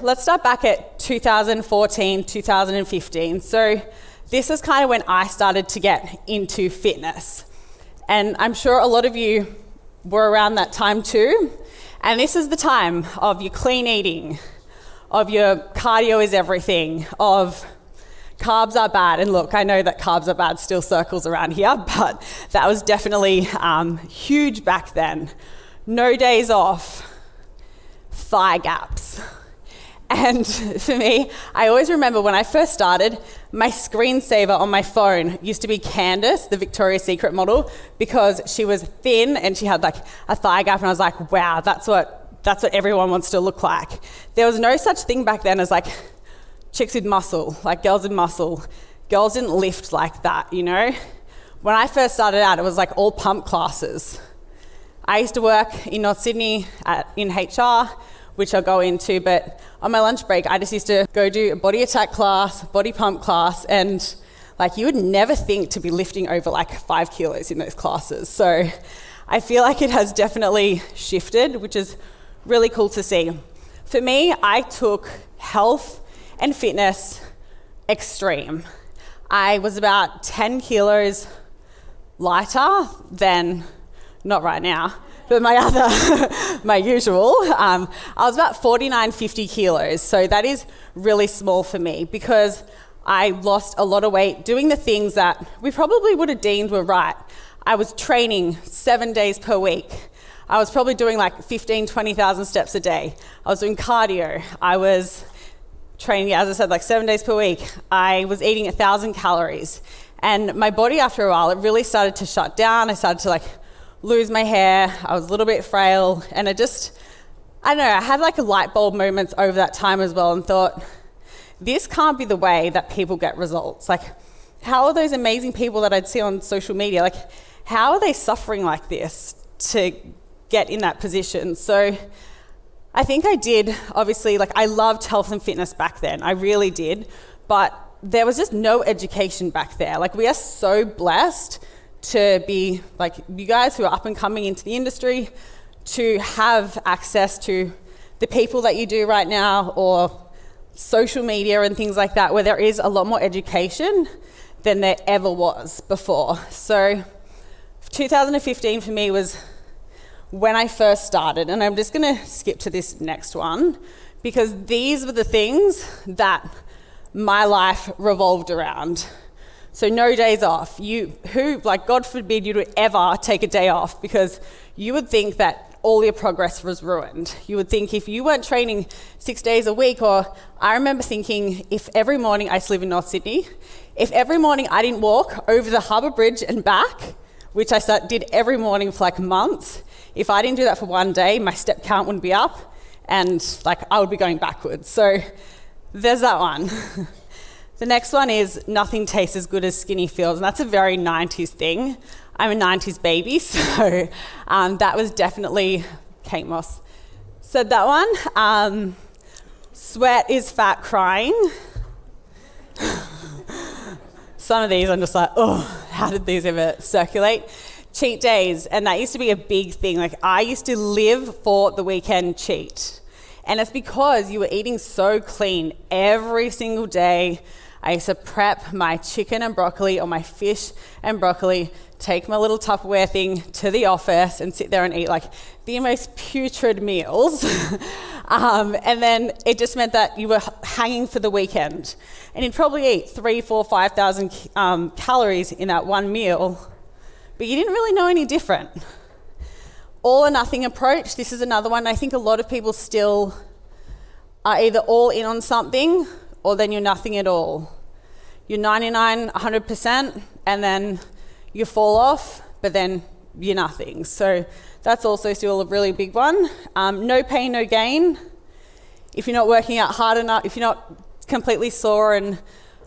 Let's start back at 2014, 2015. So this is kind of when I started to get into fitness. And I'm sure a lot of you were around that time too. And this is the time of your clean eating, of your cardio is everything, of carbs are bad. And look, I know that carbs are bad still circles around here, but that was definitely huge back then. No days off, thigh gaps. And for me, I always remember when I first started, my screensaver on my phone used to be Candace, the Victoria's Secret model, because she was thin and she had like a thigh gap, and I was like, wow, that's what everyone wants to look like. There was no such thing back then as like chicks with muscle, like girls with muscle. Girls didn't lift like that, you know? When I first started out, it was like all pump classes. I used to work in North Sydney in HR, which I'll go into, but on my lunch break, I just used to go do a body attack class, body pump class, and like you would never think to be lifting over like 5 kilos in those classes. So I feel like it has definitely shifted, which is really cool to see. For me, I took health and fitness extreme. I was about 10 kilos lighter than, not right now, but my usual, I was about 49, 50 kilos. So that is really small for me because I lost a lot of weight doing the things that we probably would have deemed were right. I was training 7 days per week. I was probably doing like 15, 20,000 steps a day. I was doing cardio. I was training, as I said, like 7 days per week. I was eating 1,000 calories. And my body, after a while, it really started to shut down. I started to lose my hair. I was a little bit frail, and I don't know, I had like a light bulb moments over that time as well, and thought, this can't be the way that people get results. Like, how are those amazing people that I'd see on social media, like, how are they suffering like this to get in that position? So I think I did, obviously, like, I loved health and fitness back then. I really did, but there was just no education back there. Like, we are so blessed to be like you guys who are up and coming into the industry, to have access to the people that you do right now, or social media and things like that, where there is a lot more education than there ever was before. So 2015 for me was when I first started, and I'm just gonna skip to this next one because these were the things that my life revolved around. So no days off. God forbid you would ever take a day off, because you would think that all your progress was ruined. You would think if you weren't training 6 days a week, or I remember thinking, if every morning, I used to live in North Sydney, if every morning I didn't walk over the Harbour Bridge and back, which I did every morning for like months, if I didn't do that for one day, my step count wouldn't be up, and like I would be going backwards. So there's that one. The next one is nothing tastes as good as skinny feels, and that's a very 90s thing. I'm a 90s baby, so that was definitely, Kate Moss said that one. Sweat is fat crying. Some of these I'm just like, oh, how did these ever circulate? Cheat days, and that used to be a big thing. Like, I used to live for the weekend cheat. And it's because you were eating so clean every single day. I used to prep my chicken and broccoli or my fish and broccoli, take my little Tupperware thing to the office and sit there and eat like the most putrid meals. And then it just meant that you were hanging for the weekend. And you'd probably eat 3,000, 4,000, 5,000 calories in that one meal, but you didn't really know any different. All or nothing approach, this is another one. I think a lot of people still are either all in on something, or then you're nothing at all. You're 99, 100%, and then you fall off, but then you're nothing. So that's also still a really big one. No pain, no gain. If you're not working out hard enough, if you're not completely sore and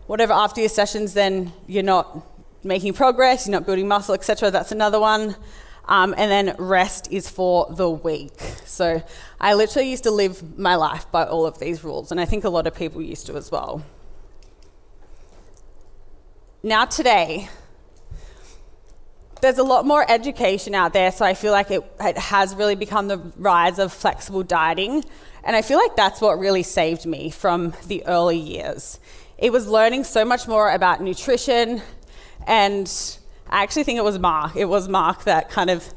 whatever after your sessions, then you're not making progress, you're not building muscle, etc. That's another one. And then rest is for the weak. So I literally used to live my life by all of these rules, and I think a lot of people used to as well. Now today, there's a lot more education out there, so I feel like it has really become the rise of flexible dieting, and I feel like that's what really saved me from the early years. It was learning so much more about nutrition, and I actually think it was Mark that kind of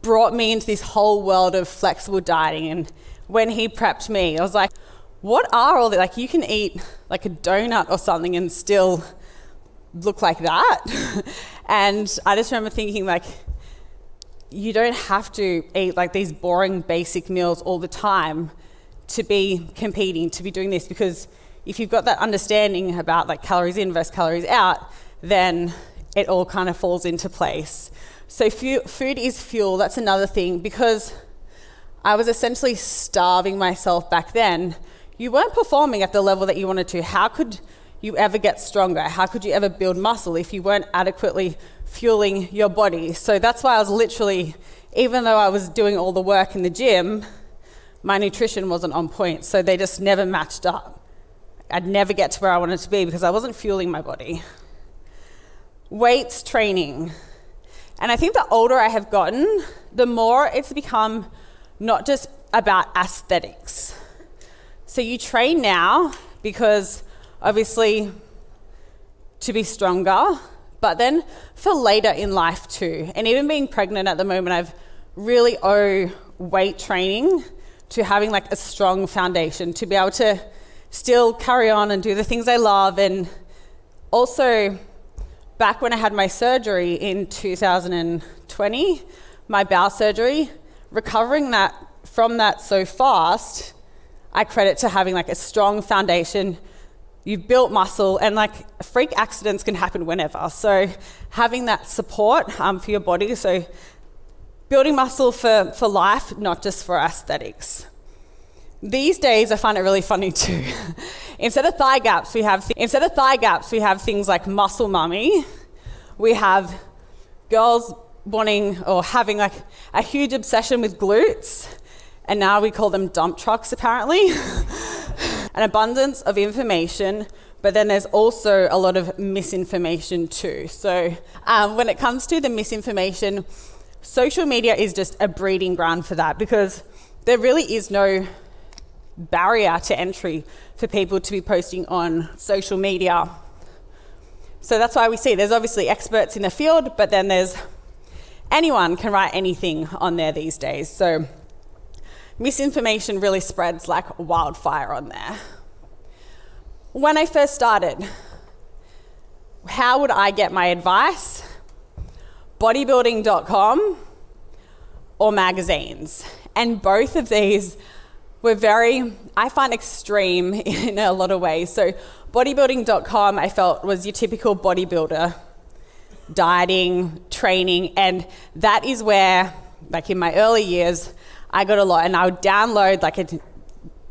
brought me into this whole world of flexible dieting. And when he prepped me, I was like, what are all the, like, you can eat like a donut or something and still look like that. And I just remember thinking, like, you don't have to eat like these boring basic meals all the time to be competing, to be doing this, because if you've got that understanding about like calories in versus calories out, then it all kind of falls into place. So food is fuel. That's another thing, because I was essentially starving myself back then. You weren't performing at the level that you wanted to. How could you ever get stronger? How could you ever build muscle if you weren't adequately fueling your body? So that's why I was literally, even though I was doing all the work in the gym, my nutrition wasn't on point. So they just never matched up. I'd never get to where I wanted to be because I wasn't fueling my body. Weights training. And I think the older I have gotten, the more it's become not just about aesthetics. So you train now because obviously to be stronger, but then for later in life too. And even being pregnant at the moment, I've really owe weight training to having like a strong foundation to be able to still carry on and do the things I love. And also, back when I had my surgery in 2020, my bowel surgery, recovering from that so fast, I credit to having like a strong foundation. You've built muscle, and like freak accidents can happen whenever. So having that support for your body, so building muscle for life, not just for aesthetics. These days, I find it really funny too. Instead of thigh gaps, we have things like muscle mummy. We have girls wanting or having like a huge obsession with glutes, and now we call them dump trucks apparently. An abundance of information, but then there's also a lot of misinformation too. So when it comes to the misinformation, social media is just a breeding ground for that, because there really is no barrier to entry for people to be posting on social media. So that's why we see there's obviously experts in the field, but then there's anyone can write anything on there these days. So misinformation really spreads like wildfire on there. When I first started, how would I get my advice? Bodybuilding.com or magazines. And both of these were very, I find, extreme in a lot of ways. So bodybuilding.com, I felt, was your typical bodybuilder, dieting, training, and that is where, like in my early years, I got a lot, and I would download like a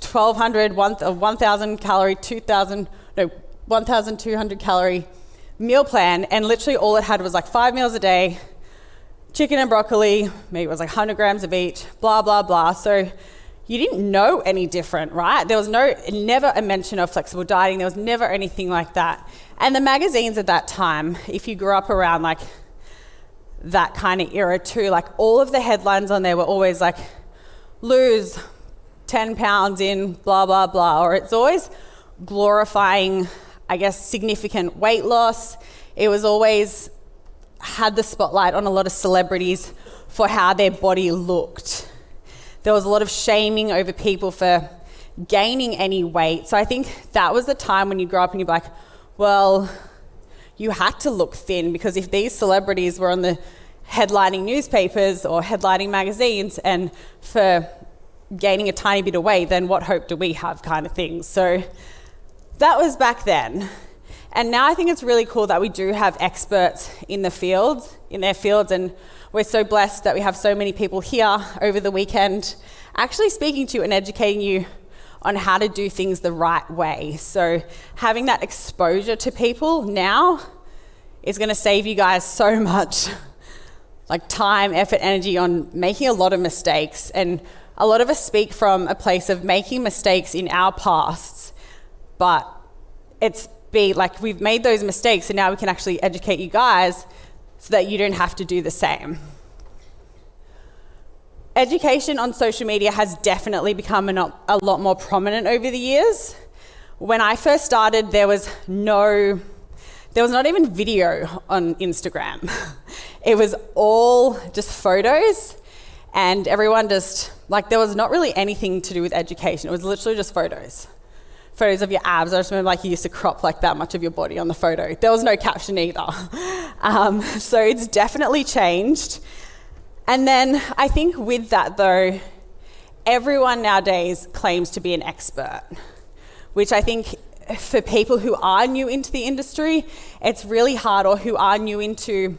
1,000 calorie, 1,200 calorie meal plan, and literally all it had was like 5 meals a day, chicken and broccoli, maybe it was like 100 grams of each, blah, blah, blah. So you didn't know any different, right? There was never a mention of flexible dieting. There was never anything like that. And the magazines at that time, if you grew up around like that kind of era too, like all of the headlines on there were always like, lose 10 pounds in blah, blah, blah. Or it's always glorifying, I guess, significant weight loss. It was always had the spotlight on a lot of celebrities for how their body looked. There was a lot of shaming over people for gaining any weight. So I think that was the time when you grow up and you're like, well, you had to look thin, because if these celebrities were on the headlining newspapers or headlining magazines and for gaining a tiny bit of weight, then what hope do we have, kind of thing. So that was back then. And now I think it's really cool that we do have experts in their fields, and we're so blessed that we have so many people here over the weekend actually speaking to you and educating you on how to do things the right way. So having that exposure to people now is going to save you guys so much like time, effort, energy on making a lot of mistakes. And a lot of us speak from a place of making mistakes in our pasts, but we've made those mistakes, and now we can actually educate you guys so that you don't have to do the same. Education on social media has definitely become a lot more prominent over the years. When I first started, there was not even video on Instagram. It was all just photos, and everyone just, like, there was not really anything to do with education. It was literally just photos. Photos of your abs. I just remember, like, you used to crop like that much of your body on the photo. There was no caption either. So it's definitely changed. And then I think with that though, everyone nowadays claims to be an expert, which I think for people who are new into the industry, it's really hard, or who are new into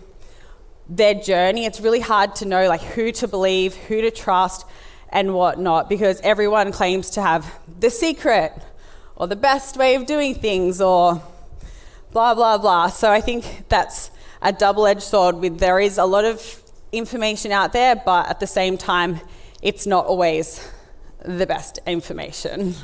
their journey, it's really hard to know like who to believe, who to trust and whatnot, because everyone claims to have the secret or the best way of doing things or blah, blah, blah. So I think that's a double-edged sword. There is a lot of information out there, but at the same time, it's not always the best information.